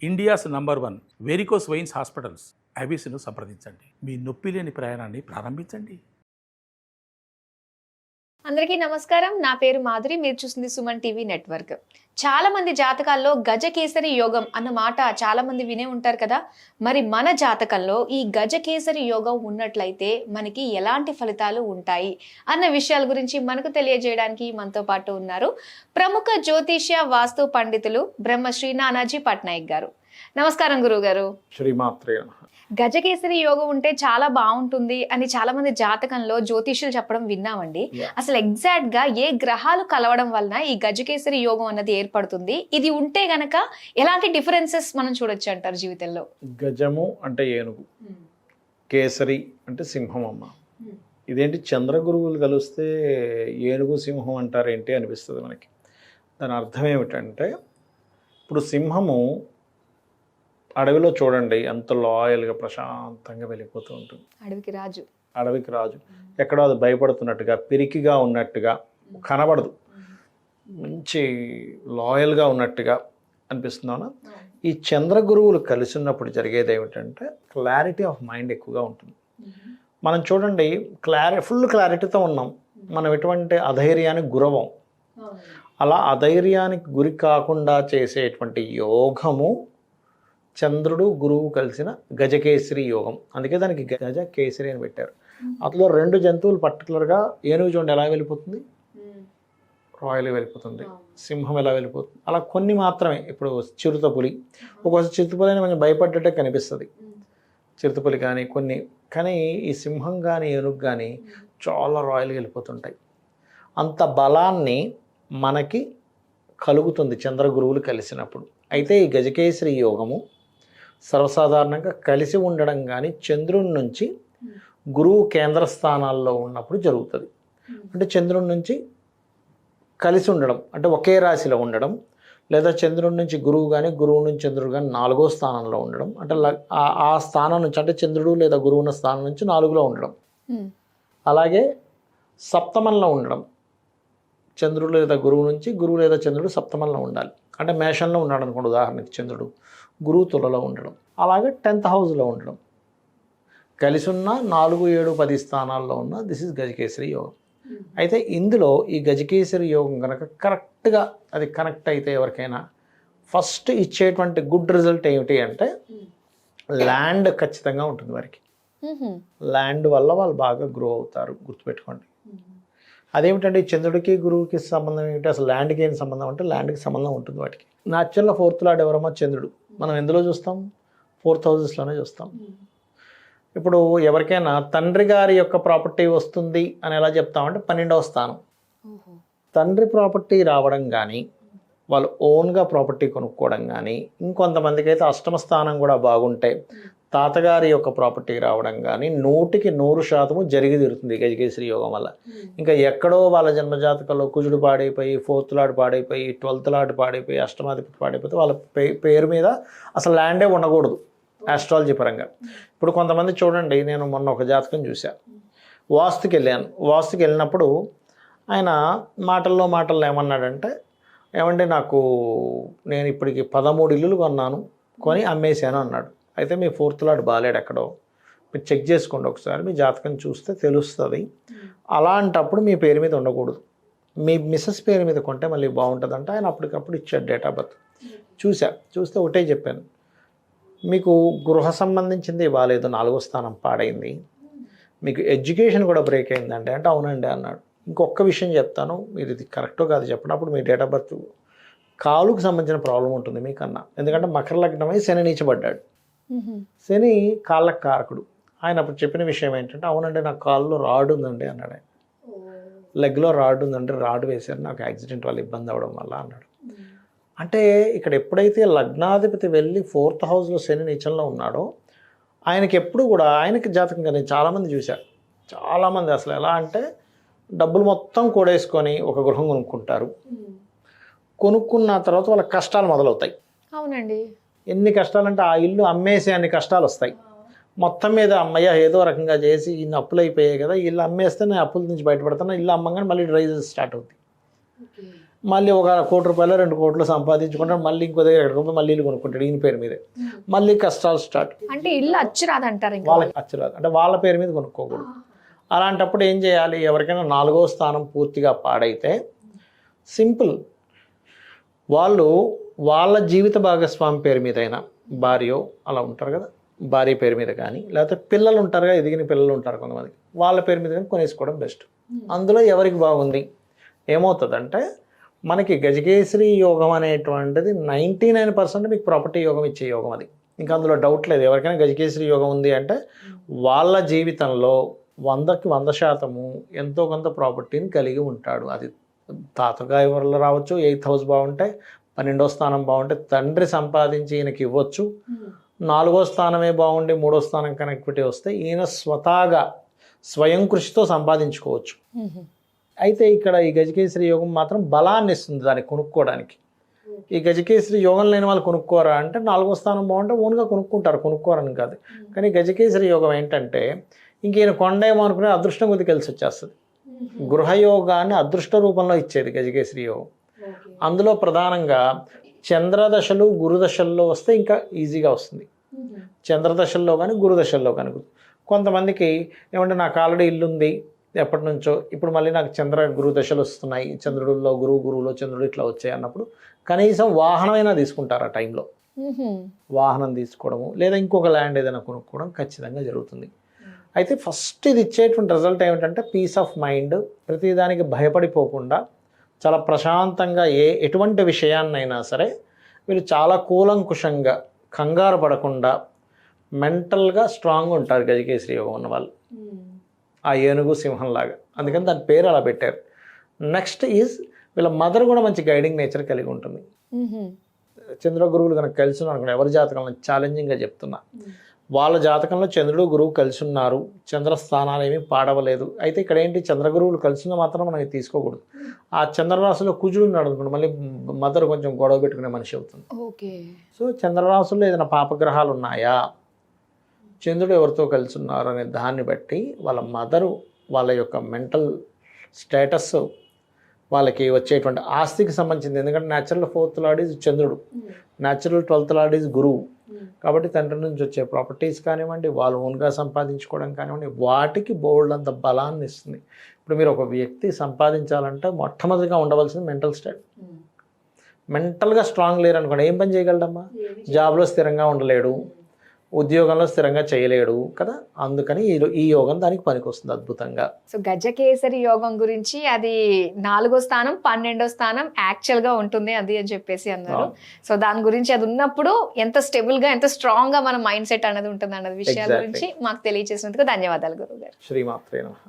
India's number 1 varicose veins hospitals ఐబీసీను సంప్రదించండి. మీ నొప్పి లేని ప్రయాణాన్ని ప్రారంభించండి. అందరికీ నమస్కారం. నా పేరు మాధురి. మీరు చూస్తుంది సుమన్ టీవీ నెట్వర్క్. చాలా మంది జాతకాల్లో గజకేసరి యోగం అన్న మాట చాలా మంది వినే ఉంటారు కదా. మరి మన జాతకంలో ఈ గజకేసరి యోగం ఉన్నట్లయితే మనకి ఎలాంటి ఫలితాలు ఉంటాయి అన్న విషయాల గురించి మనకు తెలియజేయడానికి మనతో పాటు ఉన్నారు ప్రముఖ జ్యోతిష్య వాస్తు పండితులు బ్రహ్మశ్రీ నానాజీ పట్నాయక్ గారు. నమస్కారం గురువు గారు. శ్రీమాత్రే. గజకేసరి యోగం ఉంటే చాలా బాగుంటుంది అని చాలా మంది జాతకంలో జ్యోతిష్యులు చెప్పడం విన్నామండి. అసలు ఎగ్జాక్ట్ గా ఏ గ్రహాలు కలవడం వలన ఈ గజకేసరి యోగం అన్నది ఏర్పడుతుంది? ఇది ఉంటే గనక ఎలాంటి డిఫరెన్సెస్ మనం చూడొచ్చు అంటారు జీవితంలో? గజము అంటే ఏనుగు, కేసరి అంటే సింహం అమ్మ. ఇదేంటి చంద్రగురువులు కలిస్తే ఏనుగు సింహం అంటారేంటి అనిపిస్తుంది మనకి. దాని అర్థం ఏమిటంటే, ఇప్పుడు సింహము అడవిలో చూడండి ఎంత లాయల్గా ప్రశాంతంగా వెళ్ళిపోతూ ఉంటుంది. అడవికి రాజు ఎక్కడో అది భయపడుతున్నట్టుగా, పిరికిగా ఉన్నట్టుగా కనబడదు, మంచి లాయల్గా ఉన్నట్టుగా అనిపిస్తున్నాను. ఈ చంద్రగురువులు కలిసి ఉన్నప్పుడు జరిగేది ఏమిటంటే క్లారిటీ ఆఫ్ మైండ్ ఎక్కువగా ఉంటుంది. మనం చూడండి ఫుల్ క్లారిటీతో ఉన్నాం, మనం ఎటువంటి అధైర్యానికి గురవం. అలా అధైర్యానికి గురి కాకుండా చేసేటువంటి యోగము చంద్రుడు గురువు కలిసిన గజకేసరి యోగం. అందుకే దానికి గజకేసరి అని పెట్టారు. అందులో 2 జంతువులు పర్టికులర్గా, ఏనుగు చూడండి ఎలా వెళ్ళిపోతుంది, రాయల్గా వెళ్ళిపోతుంది. సింహం ఎలా వెళ్ళిపోతుంది, అలా కొన్ని మాత్రమే. ఇప్పుడు చిరుతపులి, ఒక్కోసారి చిరుతపులి అని మనకి భయపడ్డట్టే కనిపిస్తుంది, చిరుతపులి కానీ కొన్ని. కానీ ఈ సింహం కానీ ఏనుగు కానీ చాలా రాయల్గా వెళ్ళిపోతుంటాయి. అంత బలాన్ని మనకి కలుగుతుంది చంద్రగురువులు కలిసినప్పుడు. అయితే ఈ గజకేసరి యోగము సర్వసాధారణంగా కలిసి ఉండడం కానీ చంద్రుడి నుంచి గురువు కేంద్ర స్థానాల్లో ఉన్నప్పుడు జరుగుతుంది. అంటే చంద్రుడి నుంచి కలిసి ఉండడం అంటే ఒకే రాశిలో ఉండడం, లేదా చంద్రుడి నుంచి గురువు కానీ గురువు నుంచి చంద్రుడు కానీ 4వ స్థానంలో ఉండడం. అంటే ఆ స్థానం నుంచి అంటే చంద్రుడు లేదా గురువు ఉన్న స్థానం నుంచి 4లో ఉండడం. అలాగే సప్తమంలో ఉండడం, చంద్రుడు లేదా గురువు నుంచి గురువు లేదా చంద్రుడు సప్తమంలో ఉండాలి. అంటే మేషంలో ఉన్నాడు అనుకోండి ఉదాహరణకి చంద్రుడు, గురువు తులలో ఉండడం. అలాగే 10th హౌస్లో ఉండడం. కలిసి ఉన్న 4, 7, 10 స్థానాల్లో ఉన్న దిస్ ఇస్ గజకేసరి యోగం. అయితే ఇందులో ఈ గజకేసరి యోగం కనుక కరెక్ట్గా అది కనెక్ట్ అయితే ఎవరికైనా ఫస్ట్ ఇచ్చేటువంటి గుడ్ రిజల్ట్ ఏమిటి అంటే ల్యాండ్ ఖచ్చితంగా ఉంటుంది వారికి. ల్యాండ్ వల్ల వాళ్ళు బాగా గ్రో అవుతారు, గుర్తుపెట్టుకోండి. అదేమిటంటే చంద్రుడికి గురువుకి సంబంధం ఏమిటి, అసలు ల్యాండ్కి ఏం సంబంధం అంటే ల్యాండ్కి సంబంధం ఉంటుంది వాటికి. న్యాచురల్గా 4th లార్డ్ ఎవరమ్మా? చంద్రుడు. మనం ఎందులో చూస్తాం? 4th హౌసెస్లోనే చూస్తాం. ఇప్పుడు ఎవరికైనా తండ్రి గారి యొక్క ప్రాపర్టీ వస్తుంది అని ఎలా చెప్తామంటే 12వ స్థానం. తండ్రి ప్రాపర్టీ రావడం కానీ, వాళ్ళు ఓన్గా ప్రాపర్టీ కొనుక్కోవడం కానీ, ఇంకొంతమందికి అయితే 8వ స్థానం కూడా బాగుంటే తాతగారి యొక్క ప్రాపర్టీ రావడం కానీ 100కి 100% జరిగి తీరుతుంది గజకేసరి యోగం వల్ల. ఇంకా ఎక్కడో వాళ్ళ జన్మజాతకంలో కుజుడు పాడైపోయి, 4th లార్డ్ పాడైపోయి, 12th లార్డ్ పాడైపోయి, అష్టమాధిపతి పాడైపోతే వాళ్ళ పేరు మీద అసలు ల్యాండే ఉండకూడదు ఆస్ట్రాలజీ పరంగా. ఇప్పుడు కొంతమంది చూడండి, నేను మొన్న ఒక జాతకం చూశాను, వాస్తుకి వెళ్ళినప్పుడు ఆయన మాటల్లో ఏమన్నాడంటే, ఏమంటే నేను ఇప్పటికి 13 ఇల్లులు కొన్నాను, కొని అమ్మేశాను అన్నాడు. అయితే మీ 4th లార్డ్ బాగాలేడు ఎక్కడో, మీరు చెక్ చేసుకోండి ఒకసారి, మీ జాతకం చూస్తే తెలుస్తుంది. అలాంటప్పుడు మీ పేరు మీద ఉండకూడదు, మీ మిస్సెస్ పేరు మీద కొంటే మళ్ళీ బాగుంటుందంటే ఆయన అప్పటికప్పుడు ఇచ్చాడు డేట్ ఆఫ్ బర్త్. చూస్తే ఒకటే చెప్పాను, మీకు గృహ సంబంధించింది బాగాలేదు, 4వ స్థానం పాడైంది, మీకు ఎడ్యుకేషన్ కూడా బ్రేక్ అయిందండి అంటే అవునండి అన్నాడు. ఇంకొక విషయం చెప్తాను, మీరు ఇది కరెక్టో కాదు చెప్పండి. అప్పుడు మీ డేట్ ఆఫ్ బర్త్ కాలుకు సంబంధించిన ప్రాబ్లం ఉంటుంది మీకన్నా, ఎందుకంటే మకర లగ్నమై శని నీచబడ్డాడు. శని కాళ్ళకు కారకుడు. ఆయన అప్పుడు చెప్పిన విషయం ఏంటంటే, అవునండి నాకు కాళ్ళలో రాడ్ ఉందండి అన్నాడు. ఆయన లెగ్లో రాడ్ ఉందండి, రాడ్ వేశారు, నాకు యాక్సిడెంట్ వల్ల ఇబ్బంది అవ్వడం వల్ల అన్నాడు. అంటే ఇక్కడ ఎప్పుడైతే లగ్నాధిపతి వెళ్ళి 4th హౌస్లో శని నీచంలో ఉన్నాడో, ఆయనకి ఎప్పుడు కూడా ఆయనకి జాతకంగా నేను చాలామంది చూశాను. చాలామంది అసలు ఎలా అంటే డబ్బులు మొత్తం కూడేసుకొని ఒక గృహం కొనుక్కుంటారు. కొనుక్కున్న తర్వాత వాళ్ళ కష్టాలు మొదలవుతాయి. అవునండి. ఎన్ని కష్టాలంటే ఆ ఇల్లు అమ్మేసే అన్ని కష్టాలు వస్తాయి. మొత్తం మీద అమ్మయ్య ఏదో రకంగా చేసి ఇన్ని అప్పులు అయిపోయాయి కదా, ఇల్లు అమ్మేస్తే నేను అప్పుల నుంచి బయటపడతాను, ఇల్లు అమ్మగానే మళ్ళీ రైజ్ స్టార్ట్ అవుతుంది. మళ్ళీ ఒక ₹1 కోటి 2 కోట్లు సంపాదించుకుంటాడు, మళ్ళీ ఇంకో దగ్గర ₹1 మళ్ళీ ఇల్లు కొనుక్కుంటాడు ఈయన పేరు మీదే, మళ్ళీ కష్టాలు స్టార్ట్. అంటే ఇల్లు అచ్చురాదంటారు ఇంకా. వాళ్ళకి అచ్చరాదు, అంటే వాళ్ళ పేరు మీద కొనుక్కోకూడదు. అలాంటప్పుడు ఏం చేయాలి, ఎవరికైనా 4వ స్థానం పూర్తిగా పాడైతే సింపుల్, వాళ్ళు వాళ్ళ జీవిత భాగస్వామి పేరు మీద అయినా, భార్యో అలా ఉంటారు కదా, భార్య పేరు మీద కానీ, లేకపోతే పిల్లలు ఉంటారు కదా, ఎదిగిన పిల్లలు ఉంటారు కొంతమంది, వాళ్ళ పేరు మీద కానీ కొనేసుకోవడం బెస్ట్. అందులో ఎవరికి బాగుంది, ఏమవుతుందంటే మనకి గజకేసరి యోగం అనేటువంటిది 99% మీకు ప్రాపర్టీ యోగం ఇచ్చే యోగం అది, ఇంకా అందులో డౌట్ లేదు. ఎవరికైనా గజకేసరి యోగం ఉంది అంటే వాళ్ళ జీవితంలో 100కి 100% ఎంతో కొంత ప్రాపర్టీని కలిగి ఉంటాడు. అది తాతగారి వల్ల రావచ్చు, 8th హౌస్ బాగుంటే, 12వ స్థానం బాగుంటే తండ్రి సంపాదించి ఈయనకి ఇవ్వచ్చు, 4వ స్థానమే బాగుండి 3వ స్థానం కనెక్టివిటీ వస్తే ఈయన స్వతహాగా స్వయం కృషితో సంపాదించుకోవచ్చు. అయితే ఇక్కడ ఈ గజకేసరి యోగం మాత్రం బలాన్ని ఇస్తుంది దాన్ని కొనుక్కోవడానికి. ఈ గజకేసరి యోగం లేని వాళ్ళు కొనుక్కోరా అంటే 4వ స్థానం బాగుంటే ఓన్గా కొనుక్కుంటారు, కొనుక్కోరని కాదు. కానీ గజకేసరి యోగం ఏంటంటే ఇంక ఈయన కొండేమో అనుకునే అదృష్టం కొద్ది కలిసి వచ్చేస్తుంది. గృహయోగాన్ని అదృష్ట రూపంలో ఇచ్చేది గజకేసరి యోగం. అందులో ప్రధానంగా చంద్రదశలు గురుదశల్లో వస్తే ఇంకా ఈజీగా వస్తుంది. చంద్రదశల్లో కానీ గురుదశల్లో కానీ. కొంతమందికి ఏమంటే నాకు ఆల్రెడీ ఇల్లు ఉంది ఎప్పటి నుంచో, ఇప్పుడు మళ్ళీ నాకు చంద్ర గురు దశలు వస్తున్నాయి, చంద్రుడిలో గురువులో చంద్రుడు ఇట్లా వచ్చాయి అన్నప్పుడు కనీసం వాహనమైనా తీసుకుంటారు ఆ టైంలో. వాహనం తీసుకోవడము లేదా ఇంకొక ల్యాండ్ ఏదైనా కొనుక్కోవడం ఖచ్చితంగా జరుగుతుంది. అయితే ఫస్ట్ ఇది ఇచ్చేటువంటి రిజల్ట్ ఏమిటంటే పీస్ ఆఫ్ మైండ్. ప్రతిదానికి భయపడిపోకుండా చాలా ప్రశాంతంగా ఎటువంటి విషయాన్నైనా సరే వీళ్ళు చాలా కూలంకుషంగా కంగారు పడకుండా మెంటల్గా స్ట్రాంగ్ ఉంటారు గజకేసరి యోగం ఉన్న వాళ్ళు, ఆ ఏనుగు సింహంలాగా. అందుకని దాని పేరు అలా పెట్టారు. నెక్స్ట్ ఈజ్ వీళ్ళ మదర్ కూడా మంచి గైడింగ్ నేచర్ కలిగి ఉంటుంది. చంద్ర గురువులు కనుక కలిసి ఉన్నారు అనుకోండి, ఎవరి జాతకంలో ఛాలెంజింగ్గా చెప్తున్నా, వాళ్ళ జాతకంలో చంద్రుడు గురువు కలిసి ఉన్నారు, చంద్రస్థానాలు ఏమీ పాడవలేదు. అయితే ఇక్కడ ఏంటి, చంద్రగురువులు కలిసిన మాత్రం మనం తీసుకోకూడదు. ఆ చంద్రరాశిలో కుజుడు ఉన్నాడు అనుకోండి, మళ్ళీ మదర్ కొంచెం గొడవ పెట్టుకునే మనిషి అవుతుంది. సో చంద్రరాశుల్లో ఏదైనా పాపగ్రహాలు ఉన్నాయా, చంద్రుడు ఎవరితో కలిసి ఉన్నారు అనే దాన్ని బట్టి వాళ్ళ మదరు, వాళ్ళ యొక్క మెంటల్ స్టేటస్, వాళ్ళకి వచ్చేటువంటి ఆస్తికి సంబంధించింది. ఎందుకంటే న్యాచురల్ 4th లార్డ్ ఈజ్ చంద్రుడు, న్యాచురల్ 12th లార్డ్ ఈజ్ గురువు. కాబట్టి తండ్రి నుంచి వచ్చే ప్రాపర్టీస్ కానివ్వండి, వాళ్ళు ఓన్గా సంపాదించుకోవడం కానివ్వండి, వాటికి బోల్డ్ అంత బలాన్ని ఇస్తుంది. ఇప్పుడు మీరు ఒక వ్యక్తి సంపాదించాలంటే మొట్టమొదటిగా ఉండవలసింది మెంటల్ స్టేట్. మెంటల్గా స్ట్రాంగ్ లేరు అనుకోండి, ఏం పని చేయగలడమ్మా? జాబ్లో స్థిరంగా ఉండలేడు, ఉద్యోగంలో స్థిరంగా చేయలేడు కదా. అందుకని ఈ యోగం దానికి పనికి వస్తుంది అద్భుతంగా. సో గజకేసరి యోగం గురించి అది 4వ స్థానం 12వ స్థానం యాక్చువల్ గా ఉంటుంది అది అని చెప్పేసి అన్నారు. సో దాని గురించి అది ఉన్నప్పుడు ఎంత స్టేబుల్ గా ఎంత స్ట్రాంగ్ గా మన మైండ్ సెట్ అనేది ఉంటుంది అన్నది విషయాల గురించి మాకు తెలియజేసినందుకు ధన్యవాదాలు గురువు గారు. శ్రీమాత్రే నమః.